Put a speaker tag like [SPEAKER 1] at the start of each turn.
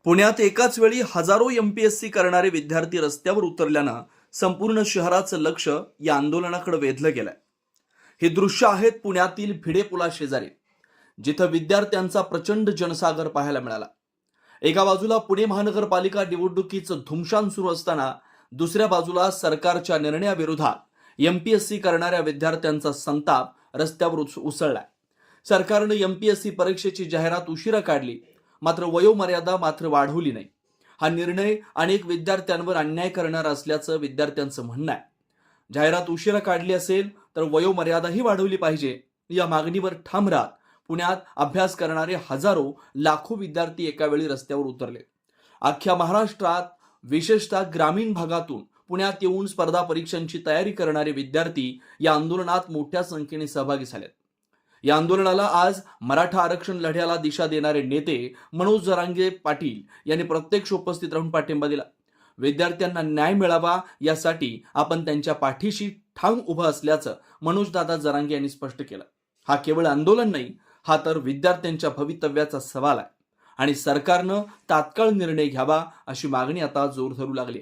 [SPEAKER 1] पुण्यात एकाच वेळी हजारो एमपीएससी करणारे विद्यार्थी रस्त्यावर उतरल्यानं संपूर्ण शहराचं लक्ष या आंदोलनाकडे वेधलं गेलंय. हे दृश्य आहेत पुण्यातील भिडे पुला शेजारी, जिथं विद्यार्थ्यांचा प्रचंड जनसागर पाहायला मिळाला. एका बाजूला पुणे महानगरपालिका निवडणुकीचं धुमशान सुरू असताना दुसऱ्या बाजूला सरकारच्या निर्णयाविरोधात एमपीएससी करणाऱ्या विद्यार्थ्यांचा संताप रस्त्यावर उसळलाय. सरकारनं एमपीएससी परीक्षेची जाहिरात उशिरा काढली, मात्र वयोमर्यादा वाढवली नाही. हा निर्णय अनेक विद्यार्थ्यांवर अन्याय करणारा असल्याचं विद्यार्थ्यांचं म्हणणं आहे. जाहिरात उशिरा काढली असेल तर वयोमर्यादाही वाढवली पाहिजे, या मागणीवर ठाम राहत पुण्यात अभ्यास करणारे हजारो लाखो विद्यार्थी एका वेळी रस्त्यावर उतरले. अख्ख्या महाराष्ट्रात विशेषतः ग्रामीण भागातून पुण्यात येऊन स्पर्धा परीक्षांची तयारी करणारे विद्यार्थी या आंदोलनात मोठ्या संख्येने सहभागी झालेत. या आंदोलनाला आज मराठा आरक्षण लढ्याला दिशा देणारे नेते मनोज जरांगे पाटील यांनी प्रत्यक्ष उपस्थित राहून पाठिंबा दिला. विद्यार्थ्यांना न्याय मिळावा यासाठी आपण त्यांच्या पाठीशी ठाम उभं असल्याचं मनोजदादा जरांगे यांनी स्पष्ट केलं. हा केवळ आंदोलन नाही, हा तर विद्यार्थ्यांच्या भवितव्याचा सवाल आहे आणि सरकारनं तात्काळ निर्णय घ्यावा अशी मागणी आता जोर धरू लागली.